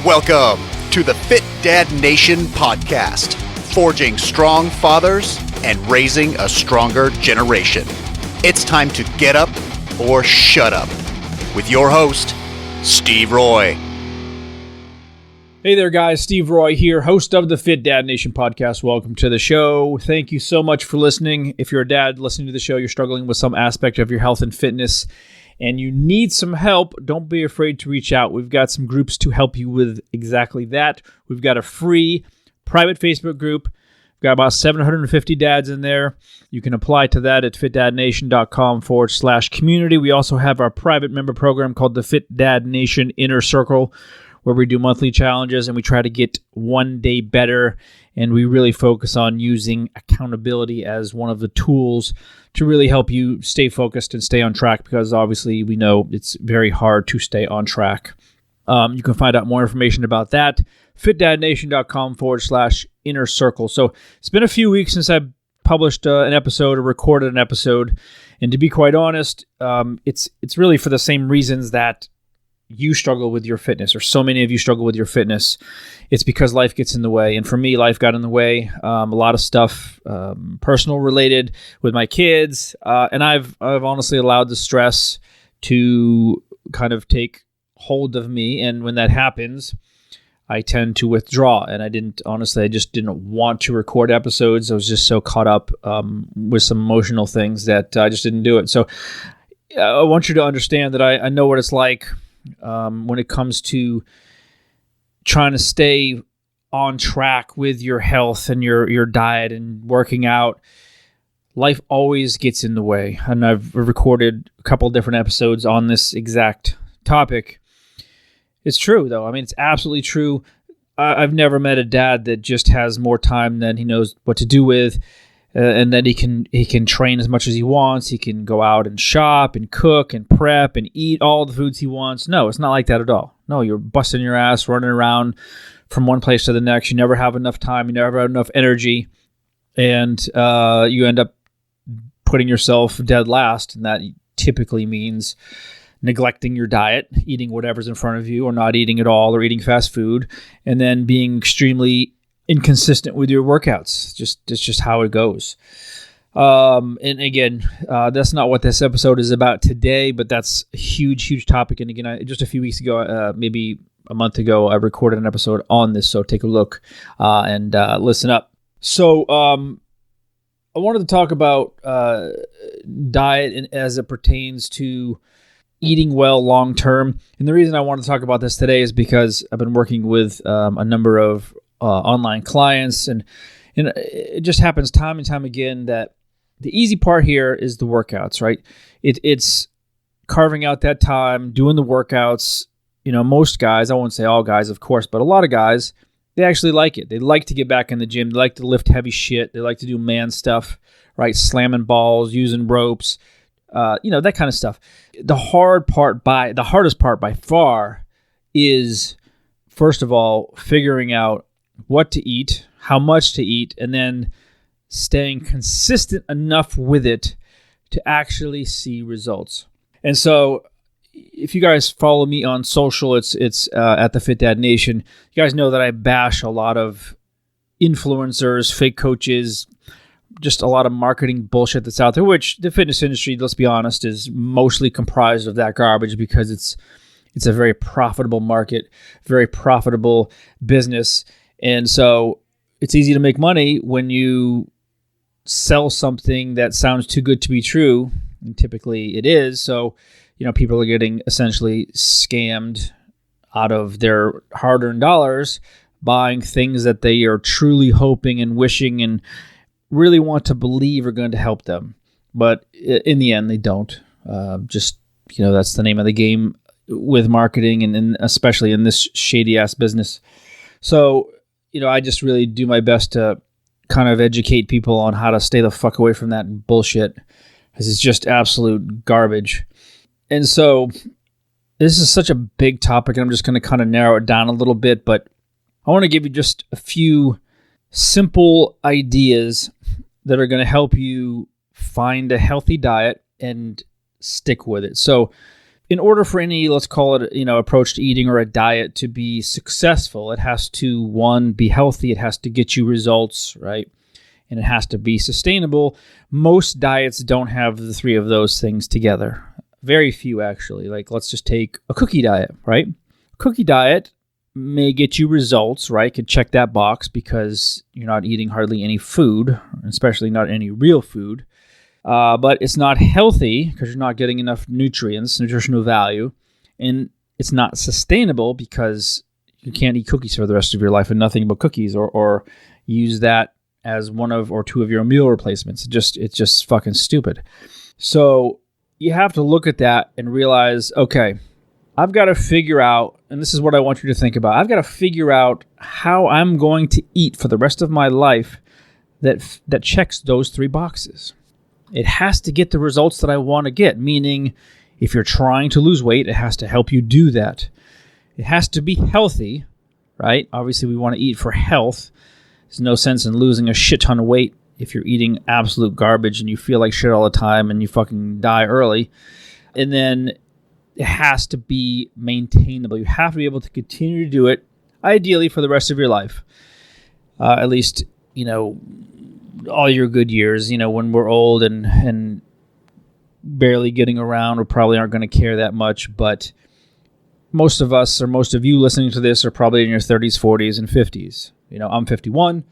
Welcome to the Fit Dad Nation podcast, forging strong fathers and raising a stronger generation. It's time to get up or shut up with your host, Steve Roy. Hey there, guys. Steve Roy here, host of the Fit Dad Nation podcast. Welcome to the show. Thank you so much for listening. If you're a dad listening to the show, you're struggling with some aspect of your health and fitness, and you need some help, don't be afraid to reach out. We've got some groups to help you with exactly that. We've got a free private Facebook group. We've got about 750 dads in there. You can apply to that at fitdadnation.com/community. We also have our private member program called the Fit Dad Nation Inner Circle, where we do monthly challenges and we try to get one day better. And we really focus on using accountability as one of the tools to really help you stay focused and stay on track, because obviously we know it's very hard to stay on track. You can find out more information about that, fitdadnation.com/inner circle. So it's been a few weeks since I published an episode or recorded an episode. And to be quite honest, it's really for the same reasons that you struggle with your fitness, or so many of you struggle with your fitness. It's because life gets in the way. And for me, life got in the way. A lot of stuff, personal related with my kids. And I've honestly allowed the stress to kind of take hold of me. And when that happens, I tend to withdraw. And I just didn't want to record episodes. I was just so caught up with some emotional things that I just didn't do it. So I want you to understand that I know what it's like when it comes to trying to stay on track with your health and your diet and working out. Life always gets in the way. And I've recorded a couple different episodes on this exact topic. It's true, though. I mean, it's absolutely true. I've never met a dad that just has more time than he knows what to do with, and that he can train as much as he wants. He can go out and shop and cook and prep and eat all the foods he wants. No, it's not like that at all. No, you're busting your ass, running around from one place to the next. You never have enough time. You never have enough energy. And you end up putting yourself dead last. And that typically means neglecting your diet, eating whatever's in front of you, or not eating at all, or eating fast food, and then being extremely inconsistent with your workouts. It's just how it goes. And again, that's not what this episode is about today, but that's a huge topic. And again, just a few weeks ago, maybe a month ago, I recorded an episode on this. So take a look and listen up. So I wanted to talk about diet and as it pertains to eating well long term. And the reason I want to talk about this today is because I've been working with a number of online clients, and it just happens time and time again that the easy part here is the workouts, right? It's carving out that time, doing the workouts. You know, most guys, I won't say all guys, of course, but a lot of guys, they actually like it. They like to get back in the gym. They like to lift heavy shit. They like to do man stuff, right? Slamming balls, using ropes, that kind of stuff. The hardest part by far is, first of all, figuring out what to eat, how much to eat, and then staying consistent enough with it to actually see results. And so if you guys follow me on social, it's at the Fit Dad Nation. You guys know that I bash a lot of influencers, fake coaches, just a lot of marketing bullshit that's out there, which the fitness industry, let's be honest, is mostly comprised of that garbage, because it's a very profitable market, very profitable business. And so it's easy to make money when you sell something that sounds too good to be true, and typically it is. So, people are getting essentially scammed out of their hard-earned dollars, buying things that they are truly hoping and wishing and really want to believe are going to help them. But in the end, they don't. That's the name of the game with marketing, and especially in this shady-ass business. So, I just really do my best to kind of educate people on how to stay the fuck away from that bullshit, because it's just absolute garbage. And so this is such a big topic, and I'm just going to kind of narrow it down a little bit, but I want to give you just a few simple ideas that are going to help you find a healthy diet and stick with it. So in order for any, let's call it, approach to eating or a diet to be successful, it has to, one, be healthy. It has to get you results, right? And it has to be sustainable. Most diets don't have the three of those things together. Very few, actually. Like, let's just take a cookie diet, right? Cookie diet may get you results, right? Could check that box because you're not eating hardly any food, especially not any real food. But it's not healthy because you're not getting enough nutrients, nutritional value, and it's not sustainable because you can't eat cookies for the rest of your life and nothing but cookies, or use that as one of or two of your meal replacements. It's just fucking stupid. So you have to look at that and realize, okay, I've got to figure out, and this is what I want you to think about, I've got to figure out how I'm going to eat for the rest of my life that checks those three boxes. It has to get the results that I want to get, meaning if you're trying to lose weight, it has to help you do that. It has to be healthy, right? Obviously, we want to eat for health. There's no sense in losing a shit ton of weight if you're eating absolute garbage and you feel like shit all the time and you fucking die early. And then it has to be maintainable. You have to be able to continue to do it, ideally for the rest of your life. At least, all your good years. When we're old and barely getting around, we probably aren't going to care that much. But most of us, or most of you listening to this, are probably in your 30s, 40s, and 50s. I'm 51.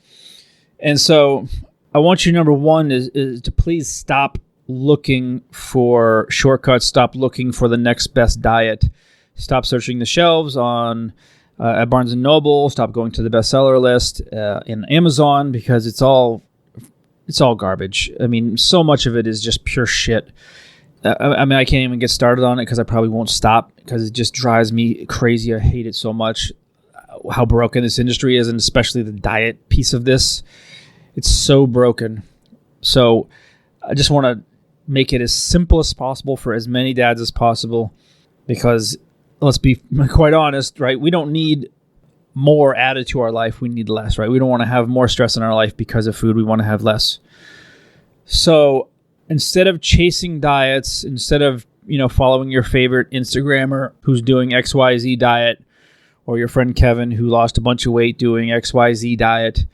And so I want you, number one, is to please stop looking for shortcuts. Stop looking for the next best diet. Stop searching the shelves on at Barnes & Noble. Stop going to the bestseller list in Amazon, because it's all garbage. I mean, so much of it is just pure shit. I can't even get started on it because I probably won't stop, because it just drives me crazy. I hate it so much, how broken this industry is, and especially the diet piece of this. It's so broken. So I just want to make it as simple as possible for as many dads as possible, because let's be quite honest, right? We don't need more added to our life. We need less, right? We don't want to have more stress in our life because of food. We want to have less. So instead of chasing diets, instead of, following your favorite Instagrammer who's doing XYZ diet, or your friend Kevin who lost a bunch of weight doing XYZ diet,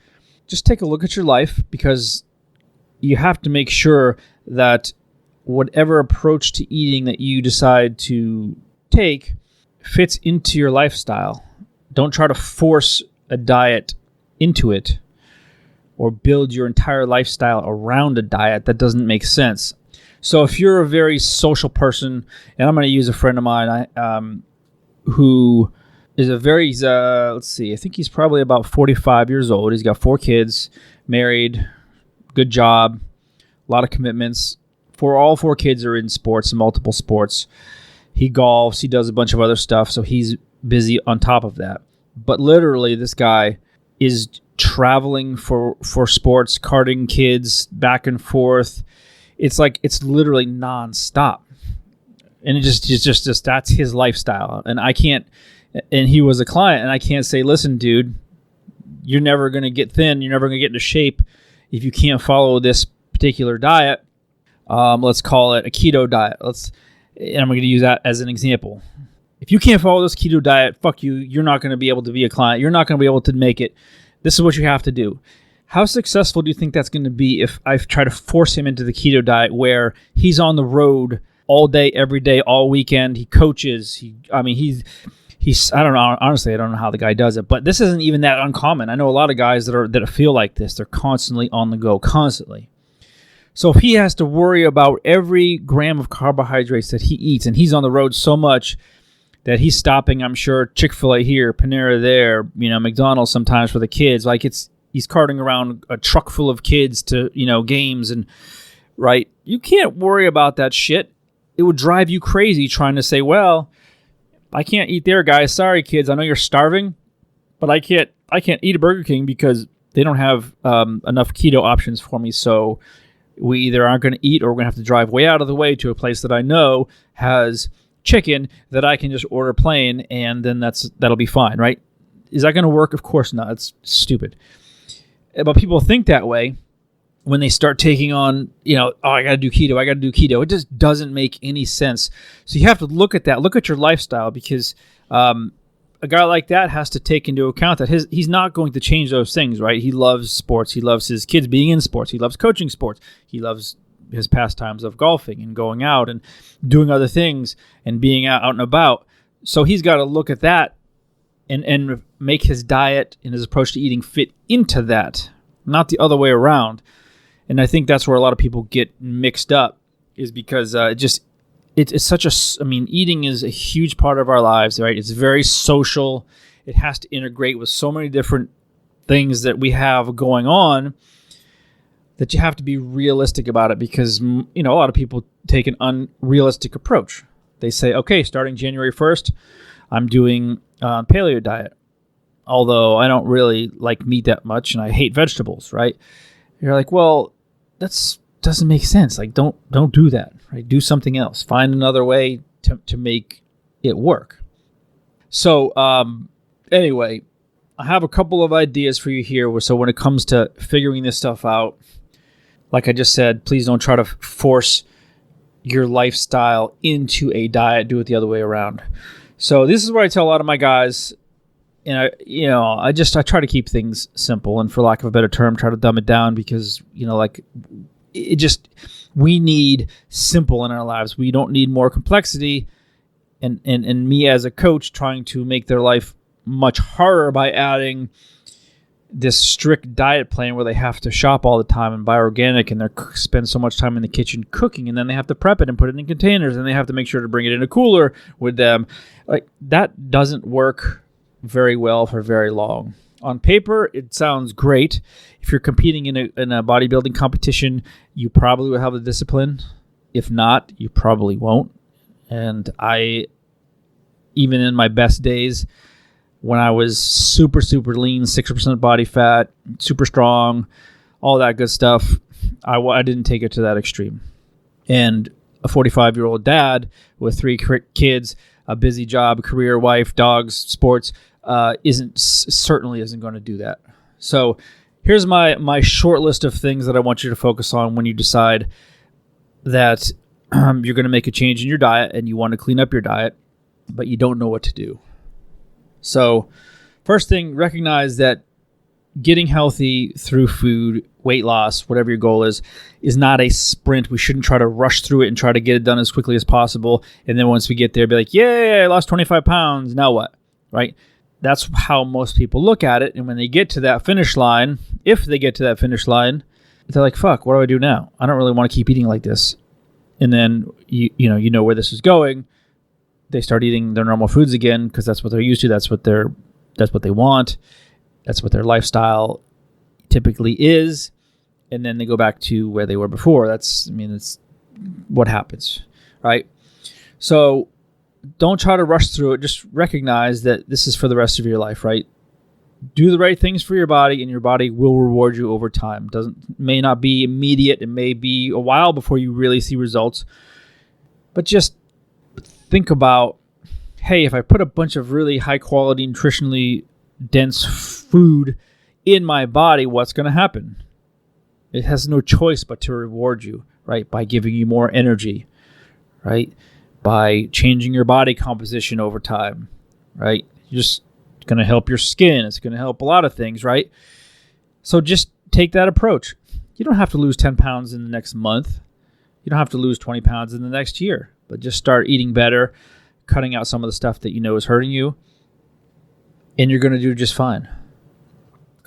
just take a look at your life, because you have to make sure that whatever approach to eating that you decide to take fits into your lifestyle. Don't try to force a diet into it or build your entire lifestyle around a diet. That doesn't make sense. So if you're a very social person, and I'm going to use a friend of mine who is a very, let's see, I think he's probably about 45 years old. He's got 4 kids, married, good job, a lot of commitments. All 4 kids are in sports, multiple sports. He golfs, he does a bunch of other stuff, so he's busy on top of that. But literally, this guy is traveling for sports, carting kids back and forth. It's literally nonstop. And it's just that's his lifestyle. And he was a client, and I can't say, listen, dude, you're never going to get thin, you're never going to get into shape if you can't follow this particular diet. Let's call it a keto diet. And I'm going to use that as an example. If you can't follow this keto diet, fuck you. You're not going to be able to be a client. You're not going to be able to make it. This is what you have to do. How successful do you think that's going to be if I try to force him into the keto diet, where he's on the road all day, every day, all weekend? He coaches. He's I don't know. Honestly, I don't know how the guy does it, but this isn't even that uncommon. I know a lot of guys that feel like this. They're constantly on the go, constantly. So if he has to worry about every gram of carbohydrates that he eats, and he's on the road so much that he's stopping, I'm sure, Chick-fil-A here, Panera there, McDonald's sometimes for the kids. He's carting around a truck full of kids to, games, and right. You can't worry about that shit. It would drive you crazy trying to say, well, I can't eat there, guys. Sorry, kids. I know you're starving, but I can't eat a Burger King because they don't have enough keto options for me. So we either aren't going to eat, or we're going to have to drive way out of the way to a place that I know has chicken that I can just order plain, and then that'll be fine, right? Is that going to work? Of course not. It's stupid. But people think that way, when they start taking on, I got to do keto. It just doesn't make any sense. So you have to look at that, look at your lifestyle, because a guy like that has to take into account that he's not going to change those things, right? He loves sports. He loves his kids being in sports. He loves coaching sports. He loves his pastimes of golfing and going out and doing other things and being out and about. So he's got to look at that and make his diet and his approach to eating fit into that, not the other way around. And I think that's where a lot of people get mixed up, is because it's such eating is a huge part of our lives, right? It's very social. It has to integrate with so many different things that we have going on that you have to be realistic about it, because, a lot of people take an unrealistic approach. They say, okay, starting January 1st, I'm doing paleo diet, although I don't really like meat that much and I hate vegetables, right? You're like, well, that doesn't make sense. Like, don't do that, right? Do something else. Find another way to make it work. So anyway, I have a couple of ideas for you here. So when it comes to figuring this stuff out, like I just said, please don't try to force your lifestyle into a diet. Do it the other way around. So this is where I tell a lot of my guys, and I try to keep things simple, and for lack of a better term, try to dumb it down, because, we need simple in our lives. We don't need more complexity. And me as a coach trying to make their life much harder by adding this strict diet plan where they have to shop all the time and buy organic, and they spend so much time in the kitchen cooking, and then they have to prep it and put it in containers, and they have to make sure to bring it in a cooler with them. Like, that doesn't work very well for very long. On paper, it sounds great. If you're competing in a bodybuilding competition, you probably will have the discipline. If not, you probably won't. And even in my best days, when I was super, super lean, 6% body fat, super strong, all that good stuff, I didn't take it to that extreme. And a 45-year-old dad with 3 kids, a busy job, career, wife, dogs, sports, certainly isn't going to do that. So here's my short list of things that I want you to focus on when you decide that you're going to make a change in your diet and you want to clean up your diet, but you don't know what to do. So first thing, recognize that getting healthy through food, weight loss, whatever your goal is not a sprint. We shouldn't try to rush through it and try to get it done as quickly as possible. And then once we get there, be like, yay, I lost 25 pounds. Now what? Right? That's how most people look at it. And when they get to that finish line, if they get to that finish line, they're like, fuck, what do I do now? I don't really want to keep eating like this. And then you know where this is going. They start eating their normal foods again because that's what they're used to. That's what they want. That's what their lifestyle typically is. And then they go back to where they were before. It's what happens, right? So don't try to rush through it. Just recognize that this is for the rest of your life, right? Do the right things for your body, and your body will reward you over time. May not be immediate. It may be a while before you really see results. But just think about, hey, if I put a bunch of really high quality, nutritionally dense food in my body, what's going to happen? It has no choice but to reward you, right? By giving you more energy, right? By changing your body composition over time, right? You're just going to help your skin. It's going to help a lot of things, right? So just take that approach. You don't have to lose 10 pounds in the next month. You don't have to lose 20 pounds in the next year, but just start eating better, cutting out some of the stuff that you know is hurting you, and you're going to do just fine.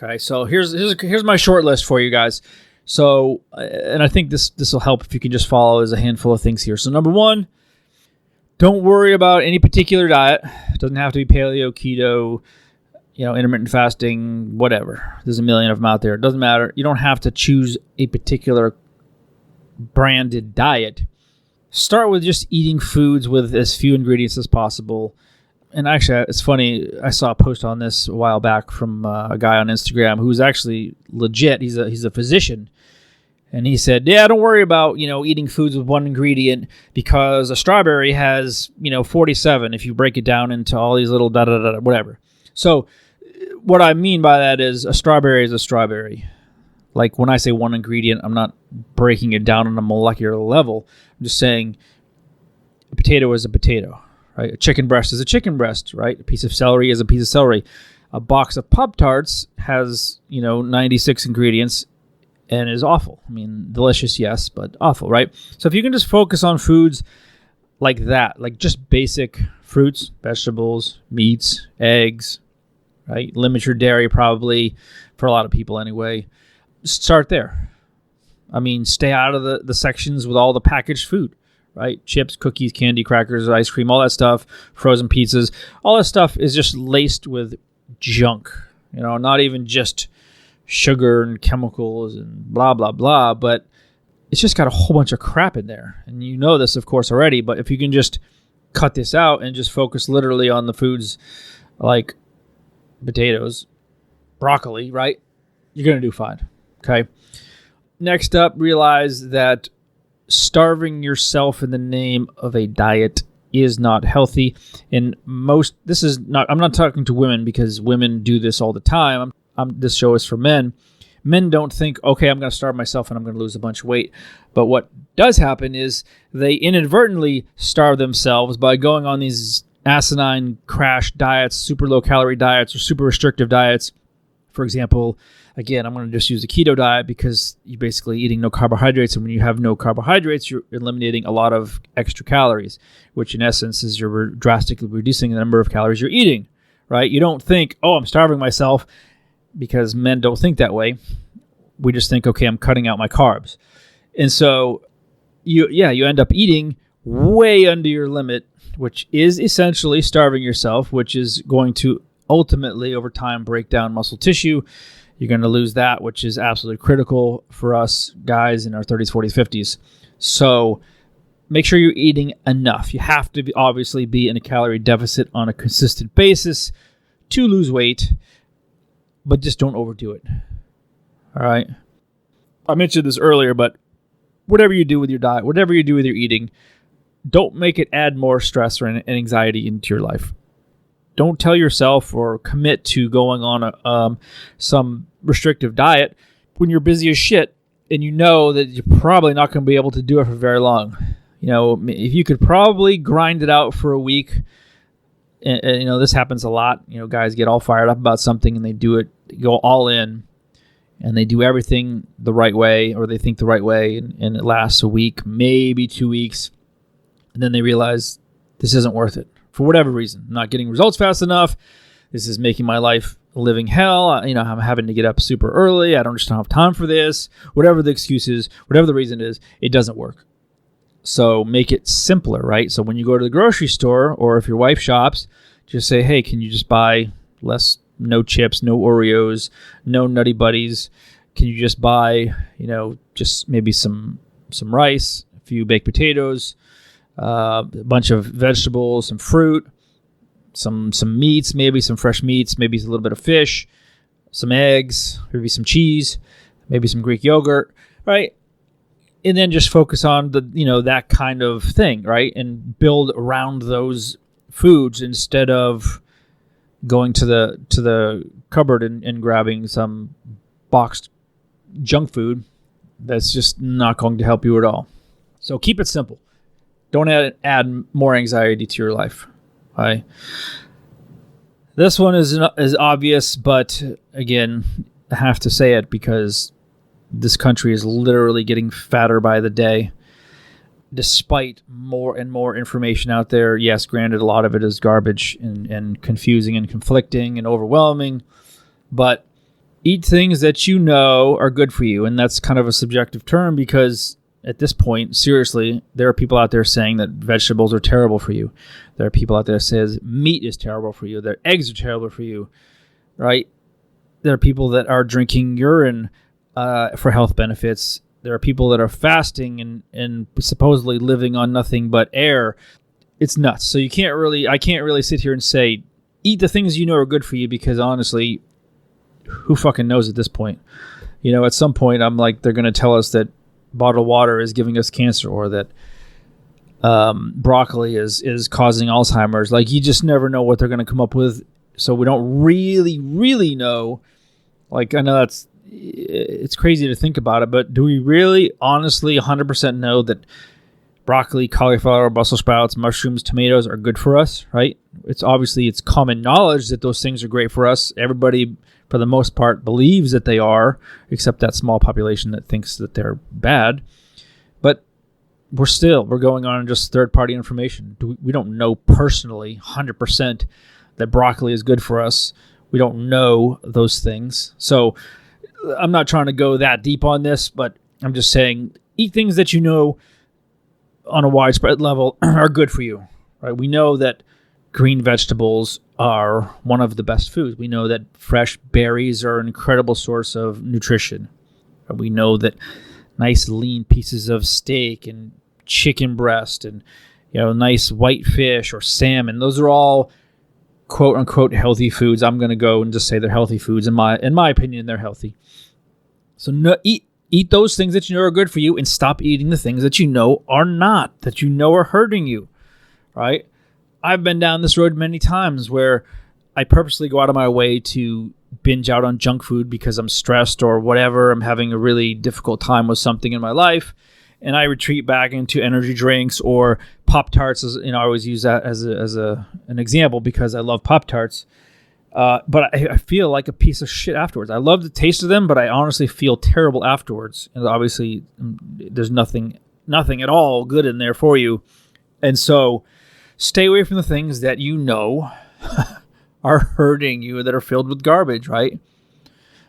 Okay, so here's my short list for you guys. So, and I think this will help if you can just follow. There's a handful of things here. So number 1, don't worry about any particular diet. It doesn't have to be paleo, keto, intermittent fasting, whatever. There's a million of them out there. It doesn't matter. You don't have to choose a particular branded diet. Start with just eating foods with as few ingredients as possible. And actually, it's funny, I saw a post on this a while back from a guy on Instagram who's actually legit. He's a physician. And he said, yeah, don't worry about, eating foods with one ingredient because a strawberry has, 47 if you break it down into all these little whatever. So what I mean by that is a strawberry is a strawberry. Like when I say one ingredient, I'm not breaking it down on a molecular level. I'm just saying a potato is a potato, right? A chicken breast is a chicken breast, right? A piece of celery is a piece of celery. A box of Pop-Tarts has, 96 ingredients and is awful. I mean, delicious, yes, but awful, right? So if you can just focus on foods like that, like just basic fruits, vegetables, meats, eggs, right? Limit your dairy probably, for a lot of people anyway. Start there. I mean, stay out of the sections with all the packaged food, right? Chips, cookies, candy, crackers, ice cream, all that stuff, frozen pizzas. All that stuff is just laced with junk, not even just sugar and chemicals and blah, blah, blah, but it's just got a whole bunch of crap in there. And you know this, of course, already, but if you can just cut this out and just focus literally on the foods like potatoes, broccoli, right? You're going to do fine. Okay. Next up, realize that starving yourself in the name of a diet is not healthy. And I'm not talking to women because women do this all the time. This show is for men. Men don't think, okay, I'm going to starve myself and I'm going to lose a bunch of weight. But what does happen is they inadvertently starve themselves by going on these asinine crash diets, super low calorie diets, or super restrictive diets. For example, again, I'm going to just use the keto diet because you're basically eating no carbohydrates. And when you have no carbohydrates, you're eliminating a lot of extra calories, which in essence is you're drastically reducing the number of calories you're eating, right? You don't think, oh, I'm starving myself, because men don't think that way. We just think, okay, I'm cutting out my carbs. And so you end up eating way under your limit, which is essentially starving yourself, which is going to ultimately over time break down muscle tissue. You're going to lose that, which is absolutely critical for us guys in our 30s, 40s, 50s. So make sure you're eating enough. You have to obviously be in a calorie deficit on a consistent basis to lose weight, but just don't overdo it. All right. I mentioned this earlier, but whatever you do with your diet, whatever you do with your eating, don't make it add more stress or anxiety into your life. Don't tell yourself or commit to going on some restrictive diet when you're busy as shit and you know that you're probably not going to be able to do it for very long. If you could probably grind it out for a week, and this happens a lot. Guys get all fired up about something and they go all in, and they do everything the right way, or they think the right way, and it lasts a week, maybe 2 weeks, and then they realize this isn't worth it. For whatever reason, I'm not getting results fast enough. This is making my life a living hell. I'm having to get up super early. I don't have time for this. Whatever the excuse is, whatever the reason is, it doesn't work. So make it simpler, right? So when you go to the grocery store, or if your wife shops, just say, hey, can you just buy no chips, no Oreos, no Nutty Buddies? Can you just buy, just maybe some rice, a few baked potatoes, a bunch of vegetables, some fruit, some meats, maybe some fresh meats, maybe a little bit of fish, some eggs, maybe some cheese, maybe some Greek yogurt, right? And then just focus on that kind of thing, right? And build around those foods instead of going to the cupboard and grabbing some boxed junk food that's just not going to help you at all. So keep it simple. Don't add more anxiety to your life. Right? This one is obvious, but again, I have to say it because this country is literally getting fatter by the day. Despite more and more information out there, yes, granted, a lot of it is garbage and confusing and conflicting and overwhelming, but eat things that you know are good for you. And that's kind of a subjective term because at this point, seriously, there are people out there saying that vegetables are terrible for you. There are people out there that says meat is terrible for you. Their eggs are terrible for you, right? There are people that are drinking urine for health benefits. There are people that are fasting and supposedly living on nothing but air. It's nuts. So I can't really sit here and say, eat the things you know are good for you because honestly, who fucking knows at this point? At some point, I'm like, they're going to tell us that bottled water is giving us cancer or that broccoli is causing Alzheimer's. Like, you just never know what they're going to come up with. So we don't really, really know. Like, I know that's it's crazy to think about it, but do we really honestly 100% know that broccoli, cauliflower, Brussels sprouts, mushrooms, tomatoes are good for us, right? It's common knowledge that those things are great for us. Everybody, for the most part, believes that they are, except that small population that thinks that they're bad. But we're going on just third-party information. We don't know personally 100% that broccoli is good for us. We don't know those things. So I'm not trying to go that deep on this, but I'm just saying eat things that you know on a widespread level are good for you, right? We know that green vegetables are one of the best foods. We know that fresh berries are an incredible source of nutrition. We know that nice lean pieces of steak and chicken breast and nice white fish or salmon, those are all quote unquote healthy foods. I'm going to go and just say they're healthy foods. In my opinion, they're healthy. So eat those things that you know are good for you and stop eating the things that you know are not, that you know are hurting you, right? I've been down this road many times where I purposely go out of my way to binge out on junk food because I'm stressed or whatever. I'm having a really difficult time with something in my life. And I retreat back into energy drinks or Pop-Tarts. I always use that as an example because I love Pop-Tarts. But I feel like a piece of shit afterwards. I love the taste of them, but I honestly feel terrible afterwards. And obviously, there's nothing at all good in there for you. And so, stay away from the things that you know are hurting you, that are filled with garbage, right?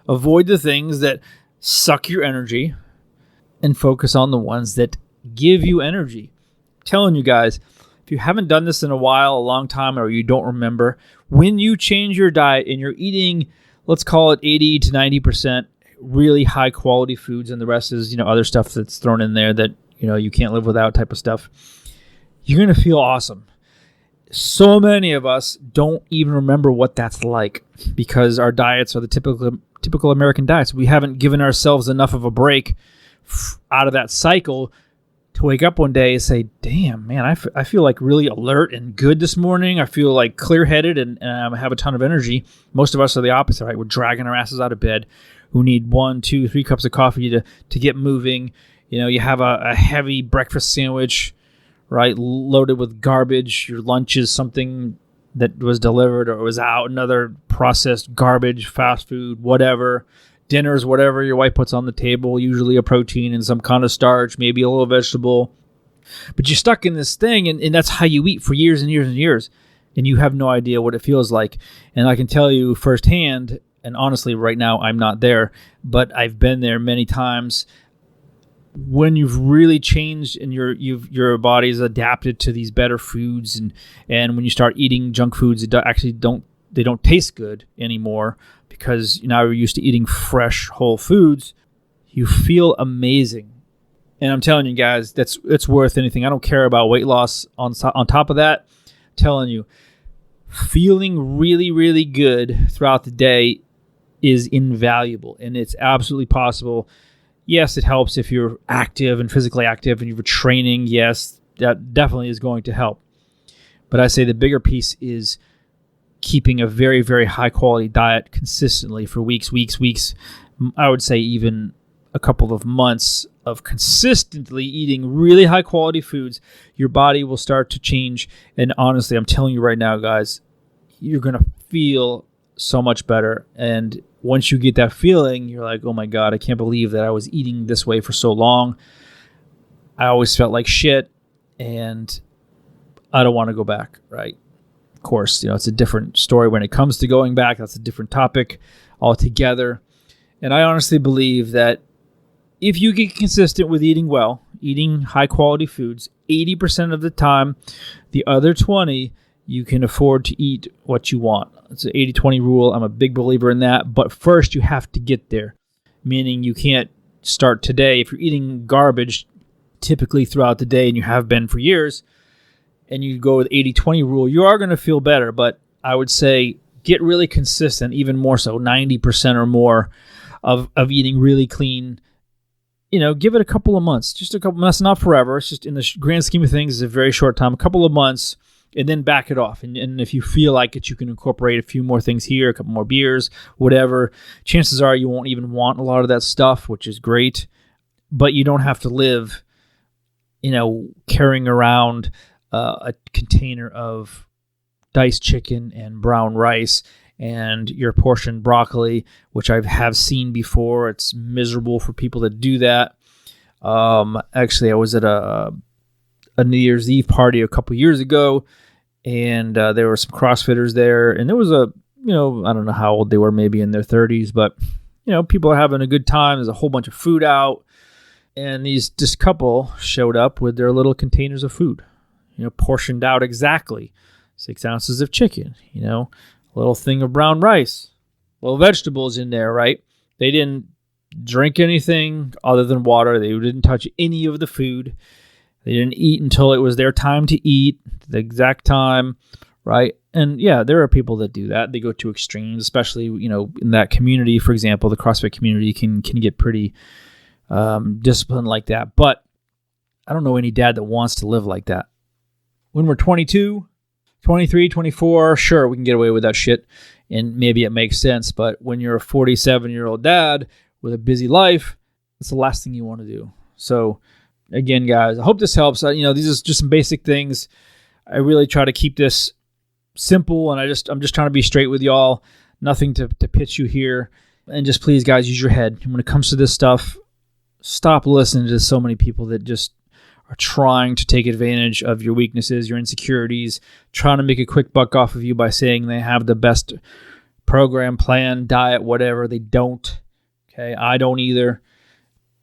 Avoid the things that suck your energy and focus on the ones that give you energy. I'm telling you guys, if you haven't done this in a while, a long time, or you don't remember, when you change your diet and you're eating, let's call it 80 to 90% really high quality foods, and the rest is, other stuff that's thrown in there that, you can't live without type of stuff, you're going to feel awesome. So many of us don't even remember what that's like because our diets are the typical American diets. We haven't given ourselves enough of a break out of that cycle to wake up one day and say, damn, man, I feel like really alert and good this morning. I feel like clear-headed and I have a ton of energy. Most of us are the opposite, right? We're dragging our asses out of bed. We need 1, 2, 3 cups of coffee to get moving. You have a heavy breakfast sandwich, right, loaded with garbage. Your lunch is something that was delivered or was out, another processed garbage, fast food, whatever. Dinners, whatever your wife puts on the table, usually a protein and some kind of starch, maybe a little vegetable. But you're stuck in this thing, and that's how you eat for years and years and years. And you have no idea what it feels like. And I can tell you firsthand, and honestly, right now, I'm not there, but I've been there many times. When you've really changed and your body's adapted to these better foods, and when you start eating junk foods, they don't taste good anymore because now you're used to eating fresh whole foods. You feel amazing, and I'm telling you guys, it's worth anything. I don't care about weight loss. On top of that, I'm telling you, feeling really, really good throughout the day is invaluable, and it's absolutely possible. Yes, it helps if you're active and physically active and you're training. Yes, that definitely is going to help. But I say the bigger piece is keeping a very, very high quality diet consistently for weeks. I would say even a couple of months of consistently eating really high quality foods. Your body will start to change. And honestly, I'm telling you right now, guys, you're going to feel so much better. And once you get that feeling, you're like, oh my God, I can't believe that I was eating this way for so long. I always felt like shit, and I don't want to go back, right? Of course, it's a different story when it comes to going back. That's a different topic altogether. And I honestly believe that if you get consistent with eating well, eating high quality foods, 80% of the time, the other 20%, you can afford to eat what you want. It's an 80-20 rule. I'm a big believer in that. But first, you have to get there, meaning you can't start today. If you're eating garbage typically throughout the day, and you have been for years, and you go with 80-20 rule, you are going to feel better. But I would say get really consistent, even more so, 90% or more of eating really clean. Give it a couple of months. Just a couple months, not forever. It's just in the grand scheme of things, it's a very short time. A couple of months and then back it off. And if you feel like it, you can incorporate a few more things here, a couple more beers, whatever. Chances are you won't even want a lot of that stuff, which is great. But you don't have to live, carrying around a container of diced chicken and brown rice and your portion broccoli, which I have seen before. It's miserable for people that do that. Actually, I was at a New Year's Eve party a couple years ago, and there were some CrossFitters there, and there was I don't know how old they were, maybe in their 30s, but people are having a good time. There's a whole bunch of food out, and this couple showed up with their little containers of food, portioned out exactly. 6 ounces of chicken, a little thing of brown rice, little vegetables in there, right? They didn't drink anything other than water. They didn't touch any of the food. They didn't eat until it was their time to eat, the exact time, right? And yeah, there are people that do that. They go to extremes, especially, in that community. For example, the CrossFit community can get pretty disciplined like that. But I don't know any dad that wants to live like that. When we're 22, 23, 24, sure, we can get away with that shit, and maybe it makes sense. But when you're a 47-year-old dad with a busy life, it's the last thing you want to do. So again, guys, I hope this helps. These are just some basic things. I really try to keep this simple, and I'm just trying to be straight with y'all. Nothing to pitch you here. And just please, guys, use your head. And when it comes to this stuff, stop listening to so many people that just are trying to take advantage of your weaknesses, your insecurities, trying to make a quick buck off of you by saying they have the best program, plan, diet, whatever. They don't. Okay, I don't either.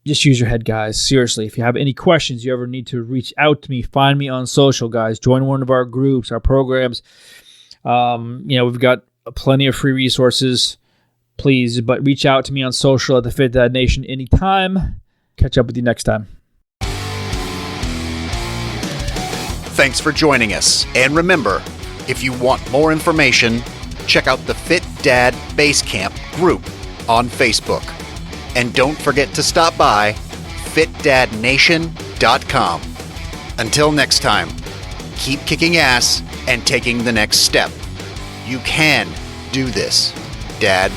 Just use your head, guys. Seriously, if you have any questions, you ever need to reach out to me, find me on social, guys. Join one of our groups, our programs. We've got plenty of free resources. Please, but reach out to me on social at the Fit Dad Nation anytime. Catch up with you next time. Thanks for joining us. And remember, if you want more information, check out the Fit Dad Basecamp group on Facebook. And don't forget to stop by fitdadnation.com. Until next time, keep kicking ass and taking the next step. You can do this, Dad.